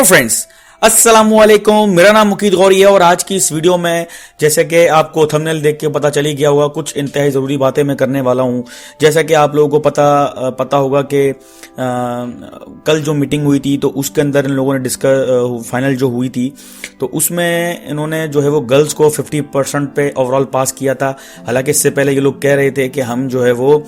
Hello friends, अस्सलामुअलैकुम। मेरा नाम मुकीद गौरी है और आज की इस वीडियो में जैसे कि आपको थंबनेल देख के पता चली गया होगा, कुछ इंतहाई ज़रूरी बातें मैं करने वाला हूं। जैसा कि आप लोगों को पता होगा कि कल जो मीटिंग हुई थी तो उसके अंदर इन लोगों ने फाइनल जो हुई थी तो उसमें इन्होंने जो है वो गर्ल्स को 50% पे ओवरऑल पास किया था। हालांकि इससे पहले ये लोग कह रहे थे कि हम जो है वो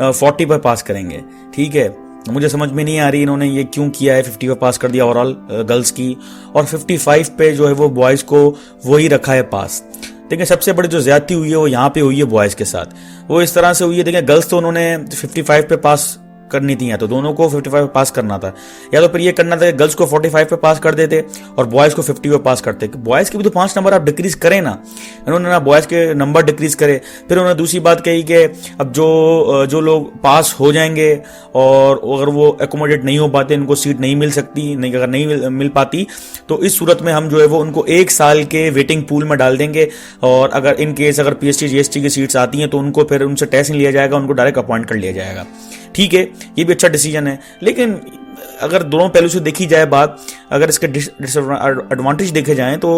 40 पर पास करेंगे। ठीक है, मुझे समझ में नहीं आ रही इन्होंने ये क्यों किया है। 50 पे पास कर दिया ओवरऑल गर्ल्स की और 55 पे जो है वो बॉयज को वही रखा है पास। देखिए, सबसे बड़ी जो ज्यादती हुई है वो यहाँ पे हुई है बॉयज के साथ। वो इस तरह से हुई है, देखिए गर्ल्स तो उन्होंने 55 पे पास करनी थी, या तो दोनों को 55 पे पास करना था, या तो फिर ये करना था गर्ल्स को 45 पे पास कर देते और बॉयज को 50 पे पास करते। बॉयज के भी तो 5 नंबर आप डिक्रीज करें ना। इन्होंने ना बॉयज के नंबर डिक्रीज करे। फिर उन्होंने दूसरी बात कही कि अब जो लोग पास हो जाएंगे और अगर वो एकोमोडेट नहीं हो पाते, इनको सीट नहीं मिल सकती, नहीं अगर नहीं मिल पाती तो इस सूरत में हम जो है वो उनको 1 साल के वेटिंग पूल में डाल देंगे और अगर इन केस अगर पीएसटी जीएसटी की सीट्स आती हैं तो उनको फिर उनसे टेस्ट नहीं लिया जाएगा, उनको डायरेक्ट अपॉइंट कर लिया जाएगा। ठीक है, ये भी अच्छा डिसीजन है। लेकिन अगर दोनों पहलू से देखी जाए बात, अगर इसके डिसएडवांटेज देखे जाएं तो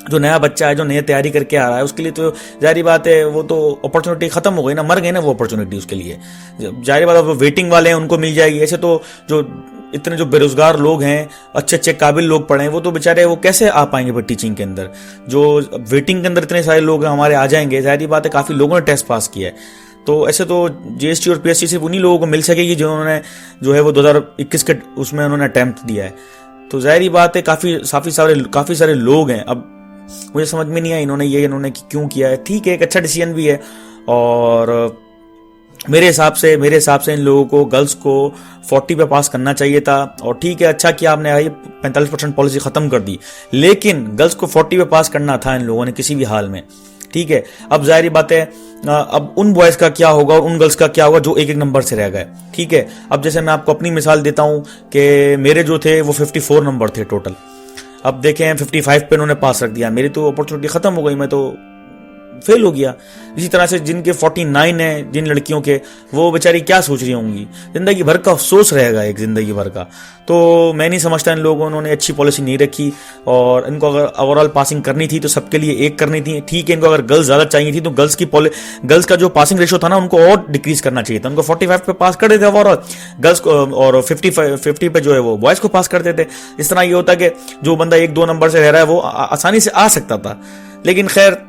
जो नया बच्चा है, जो नई तैयारी करके आ रहा है, उसके लिए तो जाहिर बात है वो तो अपॉर्चुनिटी खत्म हो गई ना, मर गई ना वो अपॉर्चुनिटी उसके लिए। जाहिर बात है वेटिंग वाले हैं उनको मिल जाएगी। ऐसे तो जो इतने जो बेरोजगार लोग हैं, अच्छे अच्छे काबिल लोग पढ़े हैं, वो तो बेचारे वो कैसे आ पाएंगे फिर टीचिंग के अंदर। जो वेटिंग के अंदर इतने सारे लोग हमारे आ जाएंगे, जाहिर बात है काफी लोगों ने टेस्ट पास किया है। तो ऐसे तो जीएसटी और पीएसटी सिर्फ उन्हीं लोगों को मिल सकेगी जिन्होंने जो है वो 2021 के उसमें उन्होंने अटेम्प्ट दिया है। तो जाहिर बात है काफी सारे लोग हैं। अब मुझे समझ में नहीं आया इन्होंने क्यों किया है। ठीक है, एक अच्छा डिसीजन भी है और मेरे हिसाब से इन लोगों को गर्ल्स को 40 पे पास करना चाहिए था। और ठीक है, अच्छा किया आपने 45% पॉलिसी खत्म कर दी, लेकिन गर्ल्स को 40 पे पास करना था इन लोगों ने किसी भी हाल में। ठीक है, अब जाहिर बात है अब उन बॉयज का क्या होगा और उन गर्ल्स का क्या होगा जो एक नंबर से रह गए। ठीक है, अब जैसे मैं आपको अपनी मिसाल देता हूं कि मेरे जो थे वो 54 नंबर थे टोटल। अब देखें 55 पे उन्होंने पास रख दिया, मेरी तो अपॉर्चुनिटी खत्म हो गई, मैं तो फेल हो गया। इसी तरह से जिनके 49 है, जिन लड़कियों के, वो बेचारी क्या सोच रही होंगी, जिंदगी भर का अफसोस रहेगा एक जिंदगी भर का। तो मैं नहीं समझता इन लोगों ने अच्छी पॉलिसी नहीं रखी और इनको अगर ओवरऑल पासिंग करनी थी तो सबके लिए एक करनी थी। ठीक है, इनको अगर गर्ल्स ज्यादा चाहिए थी तो गर्ल्स का जो पासिंग रेशो था ना उनको और डिक्रीज करना चाहिए था। उनको 45 पे पास कर देते ओवरऑल गर्ल्स को और 50 पे जो है वो बॉयज को पास कर देते। इस तरह ये होता कि जो बंदा 1-2 नंबर से रह रहा है वो आसानी से आ सकता था। लेकिन खैर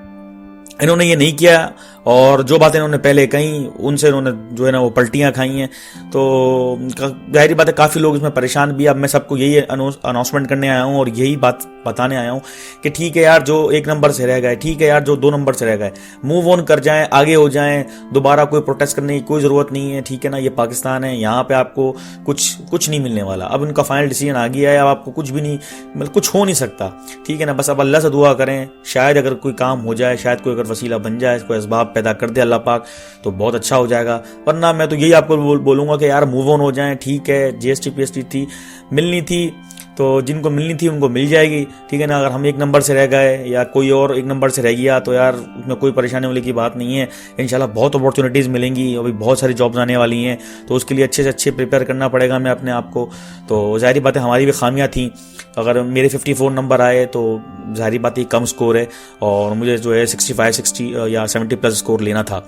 इन्होंने ये नहीं किया और जो बातें इन्होंने पहले कही उनसे इन्होंने जो है ना वो पलटियां खाई हैं। तो जाहिर बात है काफ़ी लोग इसमें परेशान भी। अब मैं सबको यही अनाउंसमेंट करने आया हूँ और यही बात बताने आया हूँ कि ठीक है यार, जो 1 नंबर से रह गए, ठीक है यार जो 2 नंबर से रह गए, मूव ऑन कर जाएं, आगे हो जाएं, दोबारा कोई प्रोटेस्ट करने की कोई ज़रूरत नहीं है। ठीक है ना, ये पाकिस्तान है, यहाँ पे आपको कुछ नहीं मिलने वाला। अब इनका फाइनल डिसीजन आ गया है, अब आपको कुछ भी नहीं, मतलब कुछ हो नहीं सकता। ठीक है ना, बस अब अल्लाह से दुआ करें, शायद अगर कोई काम हो जाए, शायद कोई अगर वसीला बन जाए, कोई असबाब पैदा कर दे अल्लाह पाक, तो बहुत अच्छा हो जाएगा। वरना मैं तो यही आपको बोलूंगा कि यार मूव ऑन हो जाएं। ठीक है, जीएसटी पीएसटी थी, मिलनी थी तो जिनको मिलनी थी उनको मिल जाएगी। ठीक है ना, अगर हम 1 नंबर से रह गए या कोई और 1 नंबर से रह गया तो यार उसमें कोई परेशानी वाली की बात नहीं है। इंशाल्लाह बहुत अपॉर्चुनिटीज़ मिलेंगी, अभी बहुत सारी जॉब्स आने वाली हैं, तो उसके लिए अच्छे से अच्छे प्रिपेयर करना पड़ेगा हमें अपने आप को। तो जाहिर बात है हमारी भी खामियां थी। अगर मेरे 54 नंबर आए तो जाहिर बात है कम स्कोर है और मुझे जो है 65 60 या 70 प्लस स्कोर लेना था,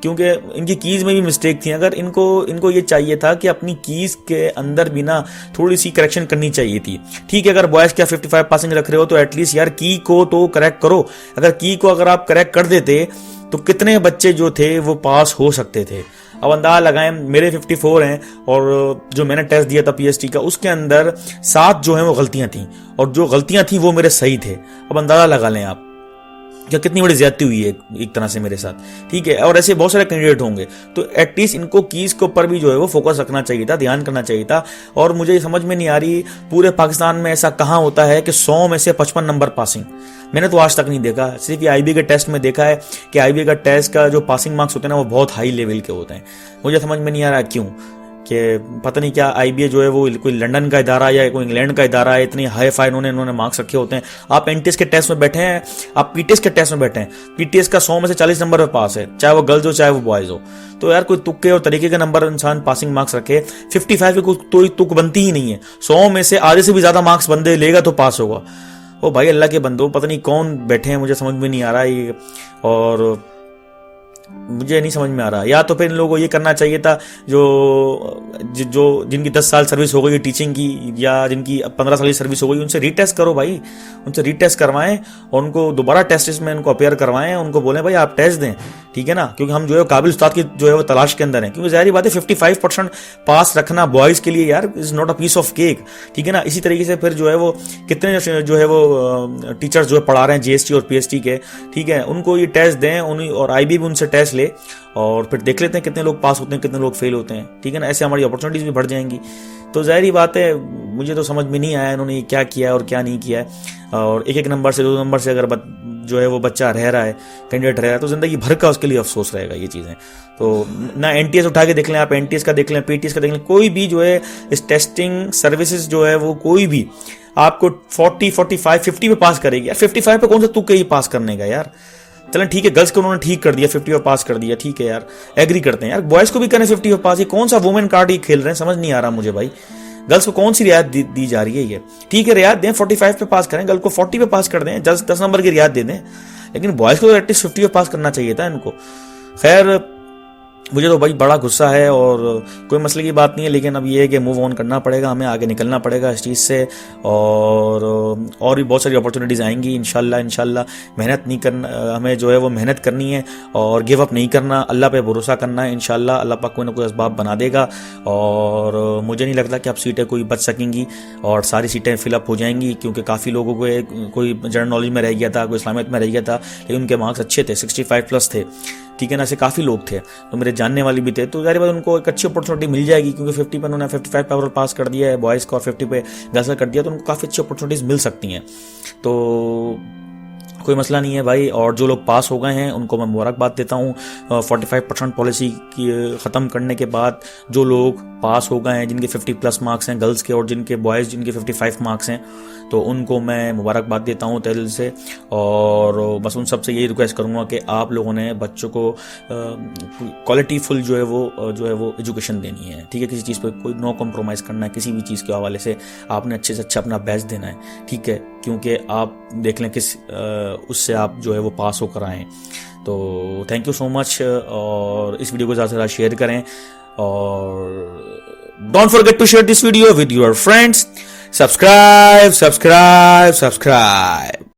क्योंकि इनकी कीज़ में भी मिस्टेक थी। अगर इनको ये चाहिए था कि अपनी कीज़ के अंदर भी ना थोड़ी सी करेक्शन करनी चाहिए थी। ठीक है, अगर बॉयज़ क्या 55 पासिंग रख रहे हो तो एटलीस्ट यार की को तो करेक्ट करो। अगर आप करेक्ट कर देते तो कितने बच्चे जो थे वो पास हो सकते थे। अब अंदाजा लगाएं, मेरे 54 हैं और जो मैंने टेस्ट दिया था पीएसटी का उसके अंदर 7 जो है वो गलतियां थी और जो गलतियां थी वो मेरे सही थे। अब अंदाजा लगा लें आप क्या कितनी बड़ी ज्यादती हुई है एक तरह से मेरे साथ। ठीक है, और ऐसे बहुत सारे कैंडिडेट होंगे, तो एटलीस्ट इनको कीज के ऊपर भी जो है वो फोकस रखना चाहिए था, ध्यान करना चाहिए था। और मुझे समझ में नहीं आ रही पूरे पाकिस्तान में ऐसा कहाँ होता है कि 100 में से 55 नंबर पासिंग। मैंने तो आज तक नहीं देखा, सिर्फ ये आईबी के टेस्ट में देखा है कि आईबी का टेस्ट का जो पासिंग मार्क्स होते हैं ना वो बहुत हाई लेवल के होते हैं। मुझे समझ में नहीं आ रहा क्यों। कि पता नहीं क्या आईबीए जो है वो कोई लंदन का इदारा या कोई इंग्लैंड का इदारा है, इतनी हाई फाई इन्होंने मार्क्स रखे होते हैं। आप एनटीएस के टेस्ट में बैठे हैं, आप पीटीएस के टेस्ट में बैठे हैं, पीटीएस का 100 में से 40 नंबर पे पास है, चाहे वो गर्ल्स हो चाहे वो बॉयज हो। तो यार कोई तुक्के और तरीके के नंबर इंसान पासिंग मार्क्स रखे, 55 की कोई तुक बनती ही नहीं है। 100 में से आधे से भी ज्यादा मार्क्स बंदे लेगा तो पास होगा। ओ भाई अल्लाह के बंदो, पता नहीं कौन बैठे हैं, मुझे समझ में नहीं आ रहा ये, और मुझे नहीं समझ में आ रहा। या तो फिर इन लोगों को ये करना चाहिए था जो जिनकी 10 साल सर्विस हो गई टीचिंग की, या जिनकी 15 साल की सर्विस हो गई, उनसे रीटेस्ट करो भाई, उनसे रीटेस्ट करवाएं और उनको दोबारा टेस्ट में उनको अपेयर करवाएं, उनको बोलें भाई आप टेस्ट दें, ठीक है ना, क्योंकि हम जो है काबिल उस्ताद की जो है वो तलाश के अंदर है। क्योंकि जाहिर बात है 55% पास रखना बॉयज के लिए यार is not a piece of cake, ठीक है ना। इसी तरीके से फिर जो है वो कितने जो है वो टीचर्स जो है पढ़ा रहे हैं जीएसटी और पीएचडी के, ठीक है, उनको ये टेस्ट दें, और आईबी भी उनसे टेस्ट ले, और फिर देख लेते हैं कितने लोग पास होते हैं कितने लोग फेल होते हैं, ठीक है ना। ऐसे हमारी अपॉर्चुनिटीज भी बढ़ जाएंगी। तो जाहिर बात है मुझे तो समझ में नहीं आया इन्होंने क्या किया है और क्या नहीं किया है। और एक नंबर से 2 नंबर से अगर जो है वो बच्चा रह रहा है, कैंडिडेट रह रहा है, तो जिंदगी भर का उसके लिए अफसोस रहेगा ये चीज़ें। तो ना एनटीएस उठा के देख लें आप, एनटीएस का देख लें, पीटीएस का देख लें, कोई भी जो है इस टेस्टिंग सर्विसेज जो है वो कोई भी आपको 40, 45, 50 पे पास करेगी यार। 55 पे कौन सा तुक्के ही पास करने का यार। चलें ठीक है, गर्ल्स को उन्होंने ठीक कर दिया, 50 पे पास कर दिया, ठीक है यार, एग्री करते हैं यार। बॉयज को भी करें 50 पे पास, ये कौन सा वुमेन कार्ड ही खेल रहे हैं, समझ नहीं आ रहा मुझे भाई। गर्ल्स को कौन सी रियायत दी जा रही है ये, ठीक है रियायत दें, 45 पे पास करें, गर्ल को 40 पे पास कर दें, 10 नंबर की रियायत दे दें, लेकिन बॉयज को एटलीस्ट 50 पे पास करना चाहिए था इनको। खैर मुझे तो भाई बड़ा गुस्सा है, और कोई मसले की बात नहीं है, लेकिन अब ये है कि मूव ऑन करना पड़ेगा, हमें आगे निकलना पड़ेगा इस चीज़ से, और भी बहुत सारी अपॉर्चुनिटीज़ आएंगी इंशाल्लाह। मेहनत नहीं करना, हमें जो है वो मेहनत करनी है और गिव अप नहीं करना, अल्लाह पे भरोसा करना है। इंशाल्लाह अल्लाह पाक कोई ना कोई असबाब बना देगा, और मुझे नहीं लगता कि अब सीटें कोई बच सकेंगी और सारी सीटें फिलअप हो जाएंगी, क्योंकि काफ़ी लोगों को कोई जनरल नॉलेज में रह गया था, कोई इस्लामियत में रह गया था, लेकिन उनके मार्क्स अच्छे थे, 65 प्लस थे, ठीक है ना। ऐसे काफ़ी लोग थे, तो मेरे जानने वाले भी थे, तो जाहिर बात उनको एक अच्छी अपॉर्चुनिटी मिल जाएगी, क्योंकि 50 पे उन्होंने 55 पे पास कर दिया है बॉयज़ का, और 50 पे गर्ल्स का कर दिया, तो उनको काफ़ी अच्छी अपॉर्चुनिटीज़ मिल सकती हैं। तो कोई मसला नहीं है भाई। और जो लोग पास हो गए हैं उनको मैं मुबारकबाद देता हूँ। 45% पॉलिसी की ख़त्म करने के बाद जो लोग पास हो गए हैं, जिनके 50 प्लस मार्क्स हैं गर्ल्स के, और जिनके बॉयज़ जिनके 55 मार्क्स हैं, तो उनको मैं मुबारकबाद देता हूँ तहे दिल से। और बस उन सबसे यही रिक्वेस्ट करूँगा कि आप लोगों ने बच्चों को क्वालिटी फुल जो है वो एजुकेशन देनी है, ठीक है। किसी चीज़ पर कोई नो कॉम्प्रोमाइज़ करना है, किसी भी चीज़ के हवाले से आपने अच्छे से अच्छा अपना बेस्ट देना है, ठीक है, क्योंकि आप देख लें किस उससे आप जो है वो पास होकर आएँ। तो थैंक यू सो मच, और इस वीडियो को ज़्यादा से ज़्यादा शेयर करें, और don't forget to share this video with your friends. Subscribe.